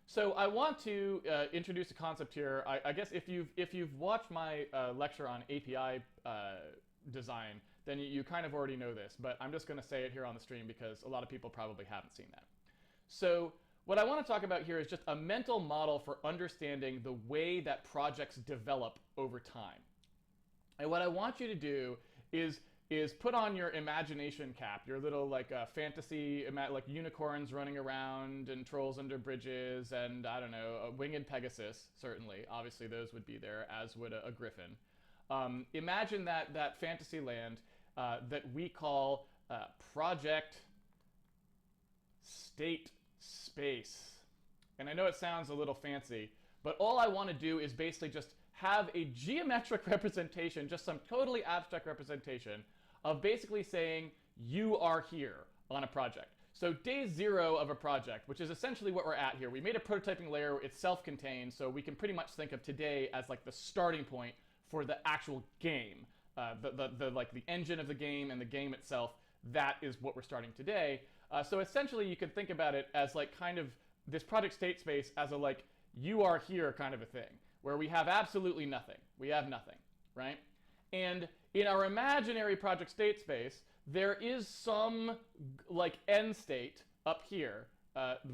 So I want to introduce a concept here. I guess if you've watched my lecture on API design, then you kind of already know this, but I'm just going to say it here on the stream because a lot of people probably haven't seen that. So what I want to talk about here is just a mental model for understanding the way that projects develop over time. And what I want you to do is put on your imagination cap, your little like fantasy, like unicorns running around and trolls under bridges and I don't know, a winged Pegasus, certainly. Obviously those would be there, as would a griffin. Imagine that fantasy land that we call project state space. And I know it sounds a little fancy, but all I want to do is basically just have a geometric representation, just some totally abstract representation of basically saying you are here on a project. So day 0 of a project, which is essentially what we're at here, we made a prototyping layer, it's self-contained, so we can pretty much think of today as like the starting point for the actual game. Like the engine of the game and the game itself, that is what we're starting today. So essentially you could think about it as like kind of this project state space as a like you are here kind of a thing, where we have absolutely nothing. We have nothing, right? And in our imaginary project state space, there is some like end state up here,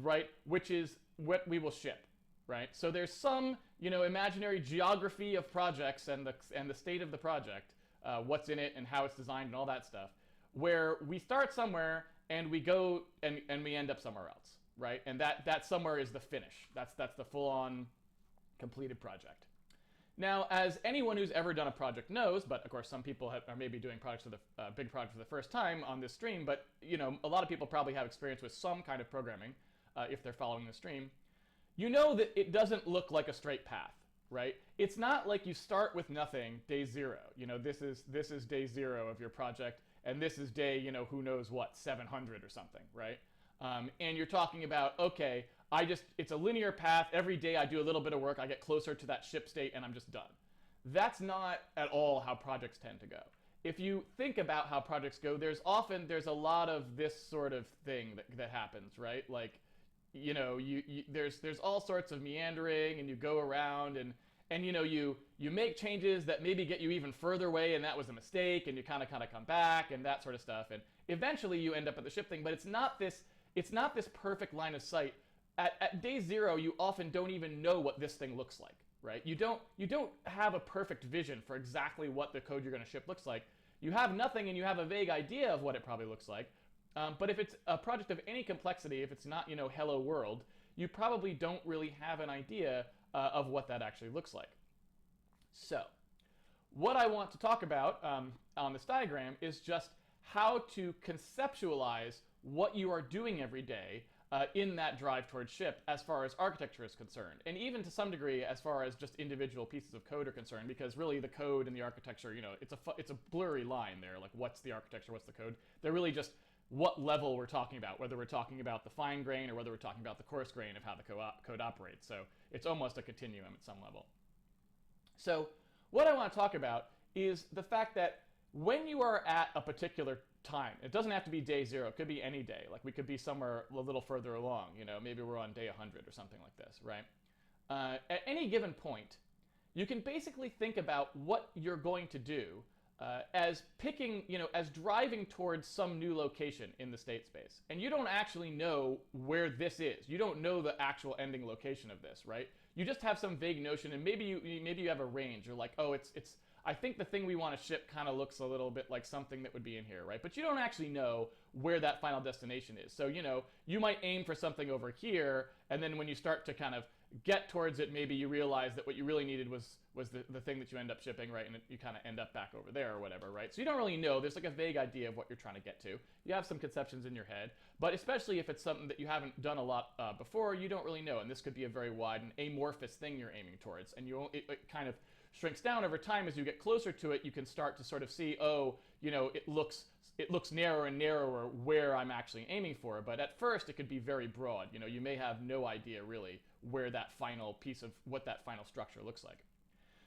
right, which is what we will ship, right? So there's some, imaginary geography of projects and the state of the project, what's in it and how it's designed and all that stuff, where we start somewhere and we go and we end up somewhere else, right? And that somewhere is the finish. That's the full-on completed project. Now, as anyone who's ever done a project knows, but of course some people are maybe doing projects for the big project for the first time on this stream, but a lot of people probably have experience with some kind of programming if they're following the stream. You know that it doesn't look like a straight path, right? It's not like you start with nothing day 0. This is day 0 of your project, and this is day who knows what, 700 or something, right? And you're talking about, okay, it's a linear path. Every day I do a little bit of work, I get closer to that ship state, and I'm just done. That's not at all how projects tend to go. If you think about how projects go, there's a lot of this sort of thing that happens, right? Like, there's all sorts of meandering, and you go around and you make changes that maybe get you even further away, and that was a mistake, and you kind of come back and that sort of stuff, and eventually you end up at the ship thing. But it's not this perfect line of sight. At day 0, you often don't even know what this thing looks like, right? You don't have a perfect vision for exactly what the code you're going to ship looks like. You have nothing, and you have a vague idea of what it probably looks like. But if it's a project of any complexity, if it's not Hello World, you probably don't really have an idea of what that actually looks like. So, what I want to talk about on this diagram is just how to conceptualize what you are doing every day in that drive towards ship as far as architecture is concerned, and even to some degree as far as just individual pieces of code are concerned, because really the code and the architecture, it's a blurry line there, like what's the architecture, what's the code. They're really just what level we're talking about, whether we're talking about the fine grain or whether we're talking about the coarse grain of how the code operates. So it's almost a continuum at some level. So what I want to talk about is the fact that when you are at a particular time, it doesn't have to be day 0, it could be any day. Like we could be somewhere a little further along, maybe we're on day 100 or something like this, right? At any given point, you can basically think about what you're going to do as picking, as driving towards some new location in the state space. And you don't actually know where this is. You don't know the actual ending location of this, right? You just have some vague notion, and maybe you have a range. You're like, oh, it's I think the thing we want to ship kind of looks a little bit like something that would be in here, right? But you don't actually know where that final destination is. So, you might aim for something over here, and then when you start to kind of get towards it, maybe you realize that what you really needed was the thing that you end up shipping, right? And you kind of end up back over there or whatever, right? So you don't really know. There's like a vague idea of what you're trying to get to. You have some conceptions in your head, but especially if it's something that you haven't done a lot before, you don't really know. And this could be a very wide and amorphous thing you're aiming towards. And it kind of shrinks down over time as you get closer to it. You can start to sort of see, oh, it looks narrower and narrower where I'm actually aiming for. But at first, it could be very broad. You may have no idea really where that final piece of what that final structure looks like.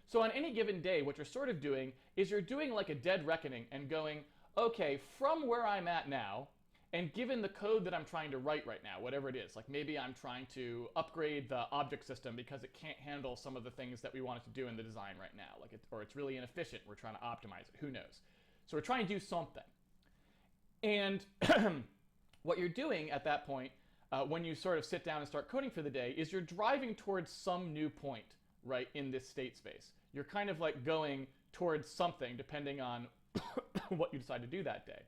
So on any given day, what you're sort of doing is you're doing like a dead reckoning and going, okay, from where I'm at now, And given the code that I'm trying to write right now, whatever it is, like maybe I'm trying to upgrade the object system because it can't handle some of the things that we want it to do in the design right now, or it's really inefficient, we're trying to optimize it, who knows. So we're trying to do something. And what you're doing at that point, when you sort of sit down and start coding for the day, is you're driving towards some new point, right, in this state space. You're kind of like going towards something depending on what you decide to do that day.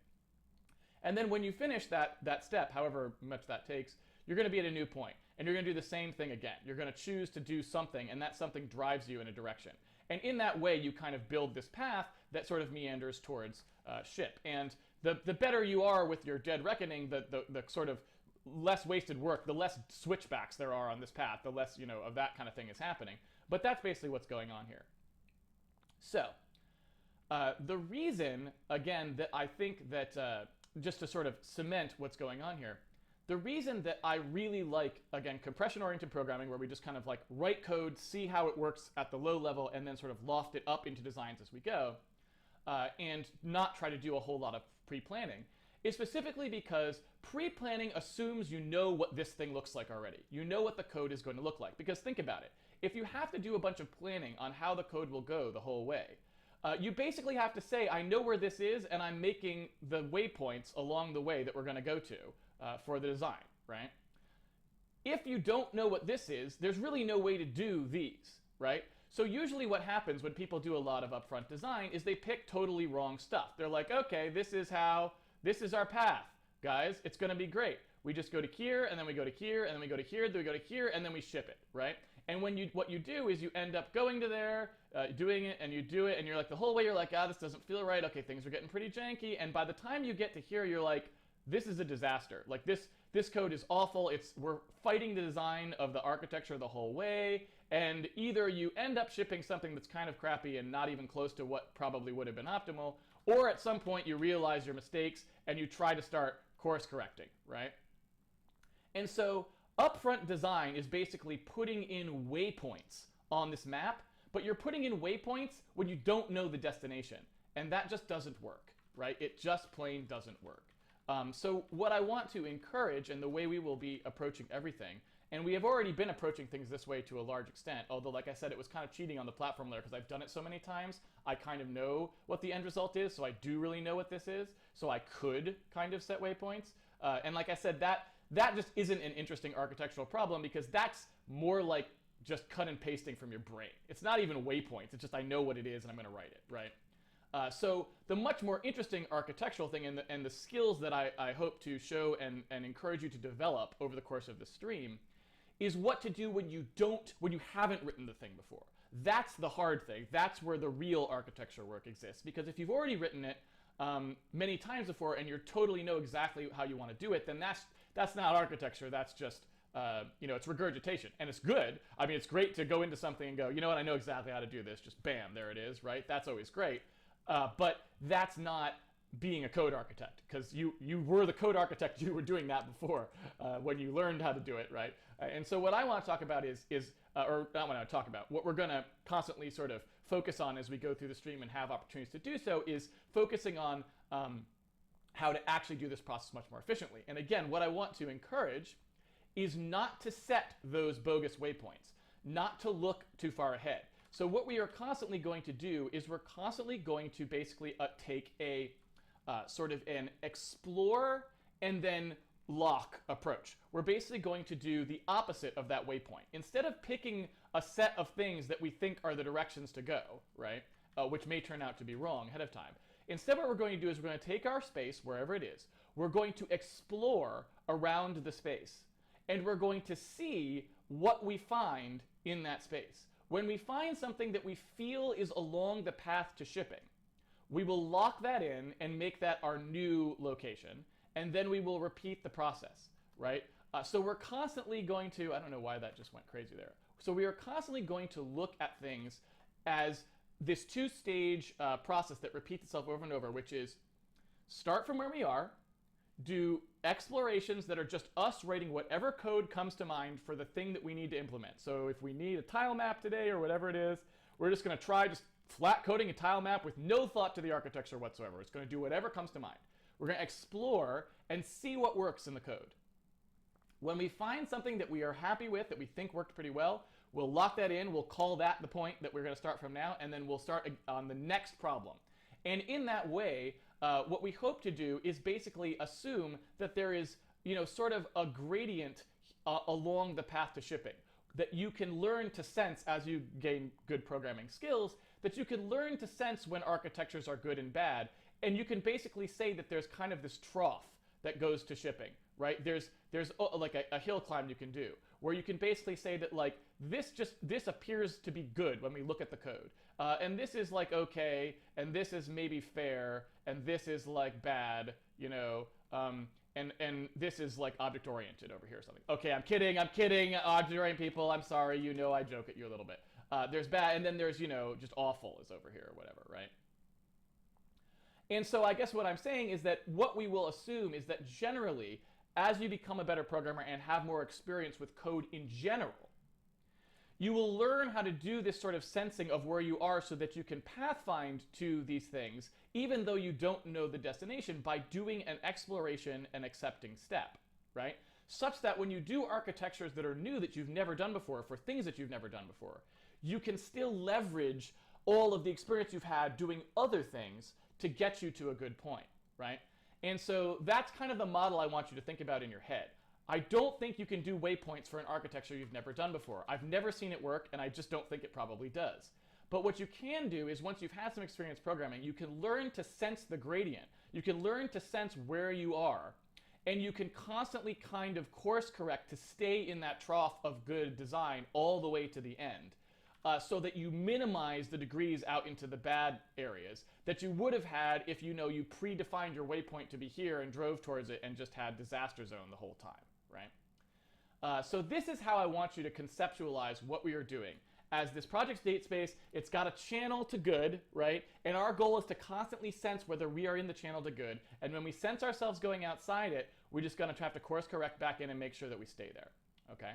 And then when you finish that step, however much that takes, you're going to be at a new point. And you're going to do the same thing again. You're going to choose to do something, and that something drives you in a direction. And in that way, you kind of build this path that sort of meanders towards ship. And the better you are with your dead reckoning, the sort of less wasted work, the less switchbacks there are on this path, the less, you know, of that kind of thing is happening. But that's basically what's going on here. So the reason, again, that I think that just to sort of cement what's going on here, the reason that I really like, again, compression-oriented programming, where we just kind of like write code, see how it works at the low level, and then sort of loft it up into designs as we go, and not try to do a whole lot of pre-planning, is specifically because pre-planning assumes you know what this thing looks like already. You know what the code is going to look like. Because think about it. If you have to do a bunch of planning on how the code will go the whole way, you basically have to say, I know where this is, and I'm making the waypoints along the way that we're going to go to for the design, right? If you don't know what this is, there's really no way to do these, right? So usually what happens when people do a lot of upfront design is they pick totally wrong stuff. They're like, okay, this is our path, guys. It's going to be great. We just go to here, and then we go to here, and then we go to here, then we go to here, and then we ship it, right? And what you do is you end up going to there, doing it, and you do it, and you're like, the whole way you're like, this doesn't feel right. Okay, things are getting pretty janky. And by the time you get to here, you're like, this is a disaster. Like this code is awful. We're fighting the design of the architecture the whole way. And either you end up shipping something that's kind of crappy and not even close to what probably would have been optimal, or at some point you realize your mistakes and you try to start course correcting, right? And so upfront design is basically putting in waypoints on this map, but you're putting in waypoints when you don't know the destination. And that just doesn't work, right? It just plain doesn't work. So what I want to encourage, and the way we will be approaching everything, and we have already been approaching things this way to a large extent, although like I said, it was kind of cheating on the platform layer because I've done it so many times, I kind of know what the end result is, so I do really know what this is, so I could kind of set waypoints. And like I said, that just isn't an interesting architectural problem because that's more like just cut and pasting from your brain. It's not even waypoints, it's just I know what it is and I'm going to write it, right? So the much more interesting architectural thing and the skills that I hope to show and encourage you to develop over the course of the stream is what to do when you haven't written the thing before. That's the hard thing. That's where the real architecture work exists. Because if you've already written it many times before and you totally know exactly how you want to do it, then that's not architecture. That's just it's regurgitation, and it's good. I mean, it's great to go into something and go, you know what, I know exactly how to do this. Just bam, there it is, right? That's always great. But that's not being a code architect, because you were the code architect. You were doing that before when you learned how to do it, right? And so what I want to talk about or not what I want to talk about, what we're going to constantly sort of focus on as we go through the stream and have opportunities to do so is focusing on how to actually do this process much more efficiently. And again, what I want to encourage is not to set those bogus waypoints, not to look too far ahead. So what we are constantly going to do is we're constantly going to basically take a sort of an explore and then lock approach. We're basically going to do the opposite of that waypoint. Instead of picking a set of things that we think are the directions to go, right, which may turn out to be wrong ahead of time, instead what we're going to do is we're going to take our space, wherever it is, we're going to explore around the space, and we're going to see what we find in that space. When we find something that we feel is along the path to shipping, we will lock that in and make that our new location, and then we will repeat the process, right? So we're constantly going to, I don't know why that just went crazy there. So we are constantly going to look at things as this two-stage process that repeats itself over and over, which is start from where we are, do explorations that are just us writing whatever code comes to mind for the thing that we need to implement. So if we need a tile map today or whatever it is, we're just going to try just flat coding a tile map with no thought to the architecture whatsoever. It's going to do whatever comes to mind. We're going to explore and see what works in the code. When we find something that we are happy with, that we think worked pretty well, we'll lock that in, we'll call that the point that we're going to start from now, and then we'll start on the next problem. And in that way, what we hope to do is basically assume that there is, sort of a gradient along the path to shipping, that you can learn to sense as you gain good programming skills, that you can learn to sense when architectures are good and bad, and you can basically say that there's kind of this trough that goes to shipping, right? There's like a hill climb you can do, where you can basically say that like this appears to be good when we look at the code, and this is like okay, and this is maybe fair, and this is like bad, and this is like object oriented over here or something. Okay, I'm kidding, object oriented people, I'm sorry, I joke at you a little bit. There's bad, and then there's just awful is over here or whatever, right? And so I guess what I'm saying is that what we will assume is that generally, as you become a better programmer and have more experience with code in general, you will learn how to do this sort of sensing of where you are so that you can pathfind to these things, even though you don't know the destination, by doing an exploration and accepting step, right? Such that when you do architectures that are new that you've never done before, for things that you've never done before, you can still leverage all of the experience you've had doing other things to get you to a good point, right? And so that's kind of the model I want you to think about in your head. I don't think you can do waypoints for an architecture you've never done before. I've never seen it work, and I just don't think it probably does. But what you can do is once you've had some experience programming, you can learn to sense the gradient. You can learn to sense where you are, and you can constantly kind of course correct to stay in that trough of good design all the way to the end. So that you minimize the degrees out into the bad areas that you would have had if you predefined your waypoint to be here and drove towards it and just had disaster zone the whole time, right? So this is how I want you to conceptualize what we are doing. As this project state space, it's got a channel to good, right? And our goal is to constantly sense whether we are in the channel to good. And when we sense ourselves going outside it, we're just going to have to course correct back in and make sure that we stay there, okay?